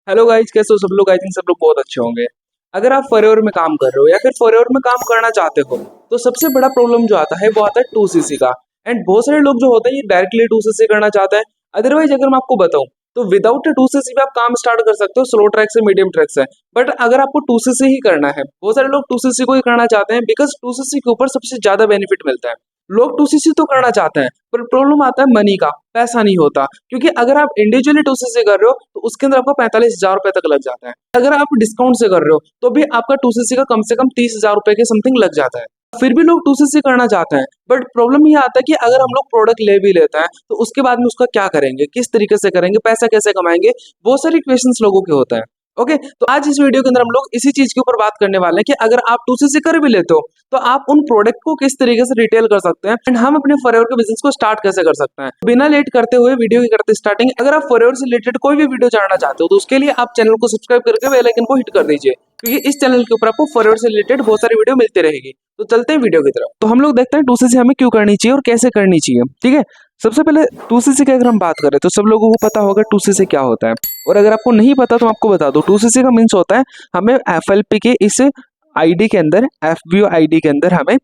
Hello guys, कैसे हो सब लोग। आई थिंक सब लोग बहुत अच्छे होंगे। अगर आप फॉरएवर में काम कर रहे हो या फिर फॉरएवर में काम करना चाहते हो तो सबसे बड़ा प्रॉब्लम जो आता है वो आता है 2cc का। एंड बहुत सारे लोग जो होते हैं ये डायरेक्टली 2cc करना चाहते हैं। अदरवाइज अगर मैं आपको बताऊं तो विदाउट 2cc भी आप काम स्टार्ट कर सकते हो, स्लो ट्रैक से मीडियम ट्रैक से। बट अगर आपको 2cc ही करना है, बहुत सारे लोग 2cc को ही करना चाहते हैं बिकॉज 2cc के ऊपर सबसे ज्यादा बेनिफिट मिलता है। लोग 2cc तो करना चाहते हैं पर प्रॉब्लम आता है मनी का, पैसा नहीं होता। क्योंकि अगर आप इंडिविजुअली 2cc कर रहे हो तो उसके अंदर आपको 45,000 रुपए तक लग जाता है। अगर आप डिस्काउंट से कर रहे हो तो भी आपका 2cc का कम से कम 30,000 रुपए के समथिंग लग जाता है। फिर भी लोग 2cc करना चाहते हैं। बट प्रॉब्लम ये आता है कि अगर हम लोग प्रोडक्ट ले भी लेते हैं तो उसके बाद में उसका क्या करेंगे, किस तरीके से करेंगे, पैसा कैसे कमाएंगे, बहुत सारी क्वेश्चंस लोगों के होते हैं। ओके, तो आज इस वीडियो के अंदर हम लोग इसी चीज के ऊपर बात करने वाले हैं कि अगर आप 2cc कर भी लेते हो तो आप उन प्रोडक्ट को किस तरीके से रिटेल कर सकते हैं एंड हम अपने फॉरएवर के बिजनेस को स्टार्ट कैसे कर सकते हैं। बिना लेट करते हुए वीडियो की करते स्टार्टिंग। अगर आप फॉरएवर से रिलेटेड कोई भी वीडियो जानना चाहते हो तो उसके लिए आप चैनल को सब्सक्राइब करके बेल आइकन को हिट कर दीजिए, क्योंकि इस चैनल के ऊपर आपको फॉरएवर से रिलेटेड बहुत सारी वीडियो मिलती रहेगी। तो चलते हैं वीडियो की तरफ। तो हम लोग देखते हैं 2cc हमें क्यों करनी चाहिए और कैसे करनी चाहिए। ठीक है, सबसे पहले 2cc की अगर हम बात करें तो सब लोगों को पता होगा 2cc क्या होता है। और अगर आपको नहीं पता तो मैं आपको बता दूं, 2cc का मीन्स होता है हमें एफएलपी के इस आईडी के अंदर, एफबीओ आईडी के अंदर हमें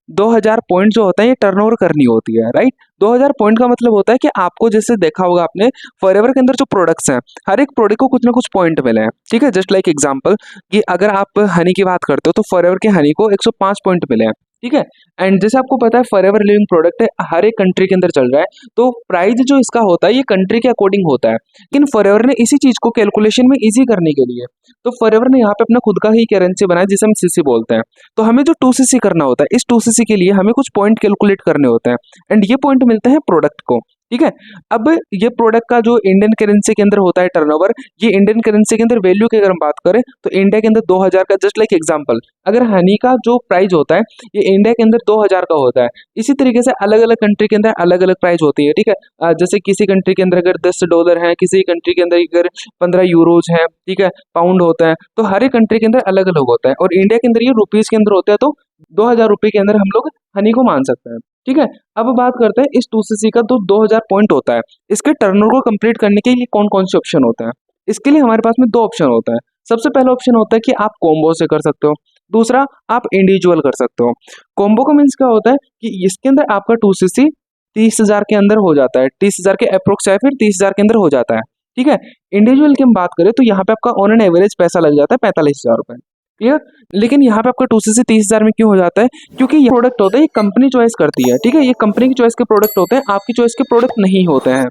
2000 पॉइंट जो होता है ये टर्नओवर करनी होती है। राइट, 2000 पॉइंट का मतलब होता है कि आपको जैसे देखा होगा आपने फॉरएवर के अंदर जो प्रोडक्ट्स हैं हर एक प्रोडक्ट को कुछ ना कुछ पॉइंट मिले हैं। ठीक है, जस्ट लाइक एग्जांपल कि अगर आप हनी की बात करते हो तो फॉरएवर के हनी को 105 पॉइंट मिले हैं। ठीक है, एंड जैसे आपको पता है फॉरएवर लिविंग प्रोडक्ट है, हर एक कंट्री के अंदर चल रहा है तो प्राइस जो इसका होता है ये कंट्री के अकॉर्डिंग होता है। लेकिन फॉरएवर ने इसी चीज को कैलकुलेशन में इजी करने के लिए तो फॉरएवर ने यहाँ पे अपना खुद का ही करेंसी बनाया जिसे हम सीसी बोलते हैं। तो हमें जो 2cc करना होता है, इस 2cc के लिए हमें कुछ पॉइंट कैलकुलेट करने होते हैं एंड ये पॉइंट मिलते हैं प्रोडक्ट को। ठीक है, अब ये प्रोडक्ट का जो इंडियन करेंसी के अंदर होता है टर्नओवर, ये इंडियन करेंसी के अंदर वैल्यू की अगर हम बात करें तो इंडिया के अंदर 2000 का, जस्ट लाइक एग्जांपल अगर हनी का जो प्राइस होता है ये इंडिया के अंदर 2000 का होता है। इसी तरीके से अलग अलग कंट्री के अंदर अलग अलग प्राइस होती है। ठीक है, जैसे किसी कंट्री के अंदर अगर $10 है, किसी कंट्री के अंदर अगर 15 यूरोज है, ठीक है, पाउंड होता है, तो हर एक कंट्री के अंदर अलग अलग होता है। और इंडिया के अंदर ये रुपीज के अंदर होता है तो 2000 रुपये के अंदर हम लोग हनी को मान सकते हैं। ठीक है, अब बात करते हैं इस 2cc का। तो 2000 पॉइंट होता है, इसके टर्नओवर को कंप्लीट करने के लिए कौन कौन से ऑप्शन होते हैं। इसके लिए हमारे पास में दो ऑप्शन होता है। सबसे पहला ऑप्शन होता है कि आप कॉम्बो से कर सकते हो, दूसरा आप इंडिविजुअल कर सकते हो। कॉम्बो का मीन्स क्या होता है कि इसके अंदर आपका 2cc 30,000 के अंदर हो जाता है, 30,000 के अप्रोक्स या फिर 30,000 के अंदर हो जाता है। ठीक है, इंडिविजुअल की हम बात करें तो यहाँ पे आपका ऑन एन एवरेज पैसा लग जाता है 45,000 रुपए। क्लियर, लेकिन यहाँ पे आपका 2cc 30,000 में क्यों हो जाता है, क्योंकि ये प्रोडक्ट होता है ये कंपनी चॉइस करती है। ठीक है, ये कंपनी की चॉइस के प्रोडक्ट होते हैं, आपकी चॉइस के प्रोडक्ट नहीं होते हैं।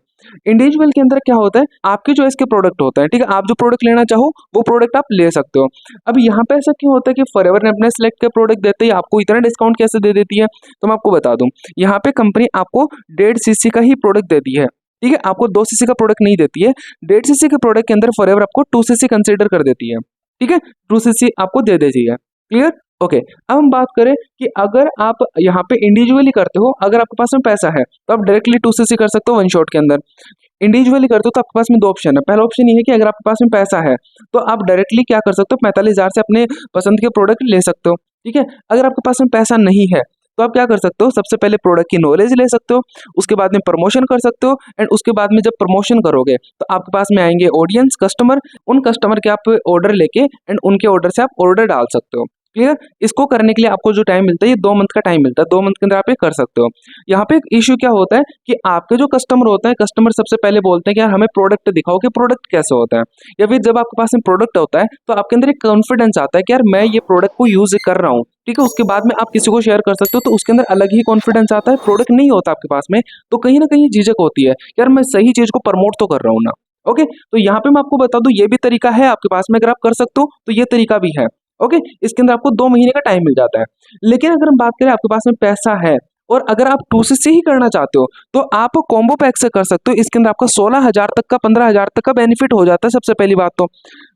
इंडिविजुअल के अंदर क्या होता है, आपकी चॉइस के प्रोडक्ट होते हैं। ठीक है, आप जो प्रोडक्ट लेना चाहो वो प्रोडक्ट आप ले सकते हो। अब यहाँ पे ऐसा क्यों होता है कि फॉरएवर ने अपने सिलेक्ट के प्रोडक्ट देते ही आपको इतना डिस्काउंट कैसे दे देती है, तो मैं आपको बता दूं, यहाँ पे कंपनी आपको 1.5cc का ही प्रोडक्ट देती है। ठीक है, आपको 2cc का प्रोडक्ट नहीं देती है। 1.5cc के प्रोडक्ट के अंदर फॉरएवर आपको 2cc कंसिडर कर देती है। ठीक है, 2cc आपको दे देती है। Clear, okay. अब हम बात करें कि अगर आप यहाँ पे इंडिविजुअली करते हो, अगर आपके पास में पैसा है तो आप डायरेक्टली 2cc कर सकते हो वन शॉट के अंदर। इंडिविजुअली करते हो तो आपके पास में दो ऑप्शन है। पहला ऑप्शन ये है कि अगर आपके पास में पैसा है तो आप डायरेक्टली क्या कर सकते हो, 45,000 से अपने पसंद के प्रोडक्ट ले सकते हो। ठीक है, अगर आपके पास में पैसा नहीं है तो आप क्या कर सकते हो, सबसे पहले प्रोडक्ट की नॉलेज ले सकते हो, उसके बाद में प्रमोशन कर सकते हो एंड उसके बाद में जब प्रमोशन करोगे तो आपके पास में आएंगे ऑडियंस, कस्टमर, उन कस्टमर के आप ऑर्डर लेके एंड उनके ऑर्डर से आप ऑर्डर डाल सकते हो। क्लियर, इसको करने के लिए आपको जो टाइम मिलता है ये 2 मंथ का टाइम मिलता है। 2 मंथ के अंदर आप ये कर सकते हो। यहाँ पे एक इश्यू क्या होता है कि आपके जो कस्टमर होते हैं, कस्टमर सबसे पहले बोलते हैं कि यार हमें प्रोडक्ट दिखाओ कि प्रोडक्ट कैसे होता है। या फिर जब आपके पास में प्रोडक्ट होता है तो आपके अंदर एक कॉन्फिडेंस आता है कि यार मैं ये प्रोडक्ट को यूज कर रहा हूँ। ठीक है, उसके बाद में आप किसी को शेयर कर सकते हो तो उसके अंदर अलग ही कॉन्फिडेंस आता है। प्रोडक्ट नहीं होता आपके पास में तो कहीं ना कहीं झिझक होती है, यार मैं सही चीज को प्रमोट तो कर रहा हूँ ना। ओके, तो यहाँ पे मैं आपको बता दूं ये भी तरीका है आपके पास में, अगर आप कर सकते हो तो ये तरीका भी है। ओके, इसके अंदर आपको 2 महीने का टाइम मिल जाता है। लेकिन अगर हम बात करें आपके पास में पैसा है और अगर आप 2cc ही करना चाहते हो तो आप कॉम्बो पैक से कर सकते हो। इसके अंदर आपका 16,000 तक का, 15,000 तक का बेनिफिट हो जाता है सबसे पहली बात तो।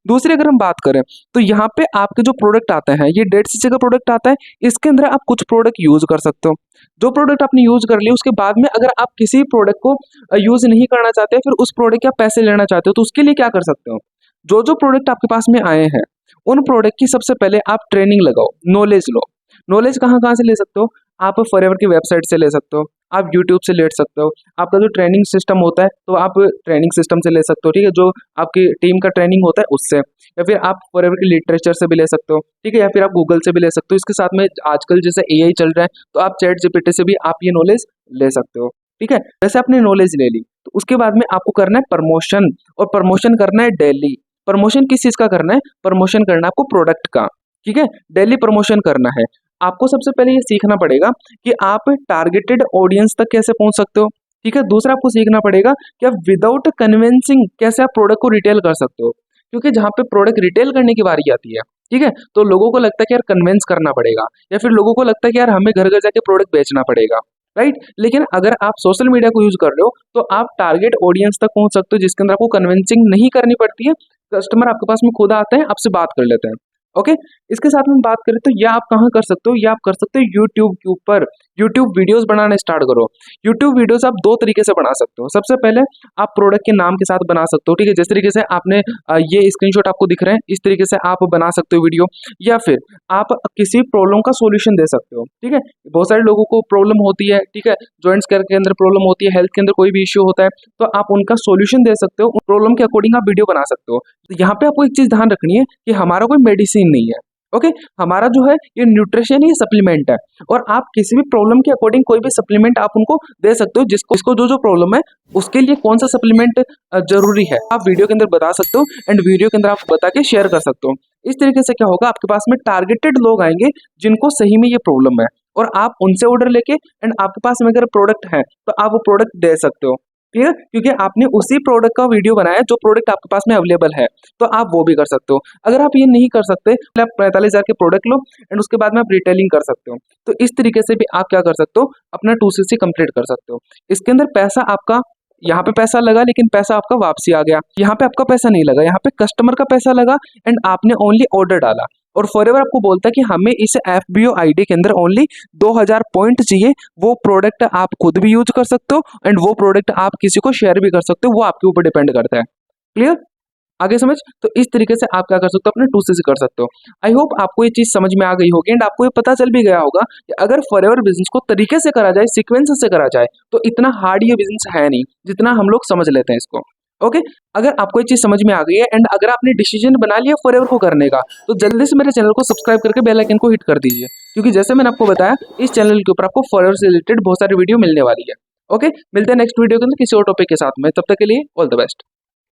दूसरी अगर हम बात करें तो यहाँ पे आपके जो प्रोडक्ट आते हैं ये 1.5cc का प्रोडक्ट आता है। इसके अंदर आप कुछ प्रोडक्ट यूज कर सकते हो। जो प्रोडक्ट आपने यूज कर लिया उसके बाद में अगर आप किसी प्रोडक्ट को यूज नहीं करना चाहते, फिर उस प्रोडक्ट के आप पैसे लेना चाहते हो तो उसके लिए क्या कर सकते हो, जो जो प्रोडक्ट आपके पास में आए हैं उन प्रोडक्ट की सबसे पहले आप ट्रेनिंग लगाओ, नॉलेज लो। नॉलेज कहाँ कहाँ से ले सकते हो, आप फॉरएवर की वेबसाइट से ले सकते हो, आप यूट्यूब से ले सकते हो, आपका जो ट्रेनिंग सिस्टम होता है तो आप ट्रेनिंग सिस्टम से ले सकते हो, ठीक है, जो आपकी टीम का ट्रेनिंग होता है उससे, या फिर आप फॉरएवर की लिटरेचर से भी ले सकते हो, ठीक है, या फिर आप गूगल से भी ले सकते हो। इसके साथ में आजकल जैसे एआई चल रहा है तो आप चैट जीपीटी से भी आप ये नॉलेज ले सकते हो, ठीक है। जैसे आपने नॉलेज ले ली तो उसके बाद में आपको करना है प्रमोशन, और प्रमोशन करना है डेली। प्रमोशन किस चीज का करना है, प्रमोशन करना है आपको प्रोडक्ट का, ठीक है, डेली प्रमोशन करना है। आपको सबसे पहले ये सीखना पड़ेगा कि आप टारगेटेड ऑडियंस तक कैसे पहुंच सकते हो, ठीक है। दूसरा आपको सीखना पड़ेगा कि आप विदाउट कन्विंसिंग कैसे आप प्रोडक्ट को रिटेल कर सकते हो, क्योंकि जहां पे प्रोडक्ट रिटेल करने की बारी आती है, ठीक है, तो लोगों को लगता है कि यार कन्विंस करना पड़ेगा, या फिर लोगों को लगता है कि यार हमें घर घर जाके प्रोडक्ट बेचना पड़ेगा, राइट। लेकिन अगर आप सोशल मीडिया को यूज कर रहे हो तो आप टारगेट ऑडियंस तक पहुंच सकते हो, जिसके अंदर आपको कन्विंसिंग नहीं करनी पड़ती है, कस्टमर आपके पास में खुद आते हैं, आपसे बात कर लेते हैं। ओके, इसके साथ में बात करें तो यह आप कहाँ कर सकते हो, यह आप कर सकते हो यूट्यूब के ऊपर। यूट्यूब वीडियोस बनाना स्टार्ट करो। यूट्यूब वीडियोस आप दो तरीके से बना सकते हो। सबसे पहले आप प्रोडक्ट के नाम के साथ बना सकते हो, ठीक है, जिस तरीके से आपने ये स्क्रीनशॉट आपको दिख रहे हैं इस तरीके से आप बना सकते हो वीडियो, या फिर आप किसी प्रॉब्लम का सोल्यूशन दे सकते हो, ठीक है। बहुत सारे लोगों को प्रॉब्लम होती है, ठीक है, जॉइंट्स के अंदर प्रॉब्लम होती है, हेल्थ के अंदर कोई भी इश्यू होता है, तो आप उनका सोल्यूशन दे सकते हो, उन प्रॉब्लम के अकॉर्डिंग आप वीडियो बना सकते हो। तो यहाँ पे आपको एक चीज ध्यान रखनी है कि हमारा कोई मेडिसिन नहीं है, ओके, हमारा जो है ये न्यूट्रिशन ही सप्लीमेंट है, और आप किसी भी प्रॉब्लम के अकॉर्डिंग कोई भी सप्लीमेंट आप उनको दे सकते हो, जिसको जो जो प्रॉब्लम है उसके लिए कौन सा सप्लीमेंट जरूरी है आप वीडियो के अंदर बता सकते हो, एंड वीडियो के अंदर आप बता के शेयर कर सकते हो। इस तरीके से क्या होगा, आपके पास में टारगेटेड लोग आएंगे जिनको सही में ये प्रॉब्लम है, और आप उनसे ऑर्डर लेके एंड आपके पास में अगर प्रोडक्ट है तो आप वो प्रोडक्ट दे सकते हो, ठीक है, क्योंकि आपने उसी प्रोडक्ट का वीडियो बनाया जो प्रोडक्ट आपके पास में अवेलेबल है, तो आप वो भी कर सकते हो। अगर आप ये नहीं कर सकते तो आप 45,000 के प्रोडक्ट लो एंड उसके बाद में आप रिटेलिंग कर सकते हो। तो इस तरीके से भी आप क्या कर सकते हो, अपना 2cc कंप्लीट कर सकते हो। इसके अंदर पैसा आपका, यहाँ पे पैसा लगा लेकिन पैसा आपका वापसी आ गया, यहाँ पे आपका पैसा नहीं लगा, यहाँ पे कस्टमर का पैसा लगा एंड आपने ओनली ऑर्डर डाला, और फॉरएवर आपको बोलता है कि हमें इस FBO आईडी के अंदर ओनली 2000 पॉइंट चाहिए। वो प्रोडक्ट आप खुद भी यूज कर सकते हो एंड वो प्रोडक्ट आप किसी को शेयर भी कर सकते हो, वो आपके ऊपर डिपेंड करता है। क्लियर, आगे समझ। तो इस तरीके से आप क्या कर सकते हो, अपने 2cc कर सकते हो। आई होप आपको ये चीज समझ में आ गई होगी एंड आपको ये पता चल भी गया होगा कि अगर फॉरएवर बिजनेस को तरीके से करा जाए, सीक्वेंस से करा जाए, तो इतना हार्ड ये बिजनेस है नहीं जितना हम लोग समझ लेते हैं इसको। ओके, अगर आपको ये चीज समझ में आ गई है एंड अगर आपने डिसीजन बना लिया फॉरएवर को करने का, तो जल्दी से मेरे चैनल को सब्सक्राइब करके बेल आइकन को हिट कर दीजिए, क्योंकि जैसे मैंने आपको बताया इस चैनल के ऊपर आपको फॉरएवर से रिलेटेड बहुत सारी वीडियो मिलने वाली है। ओके, मिलते हैं नेक्स्ट वीडियो के अंदर किसी और टॉपिक के साथ में, तब तक के लिए ऑल द बेस्ट।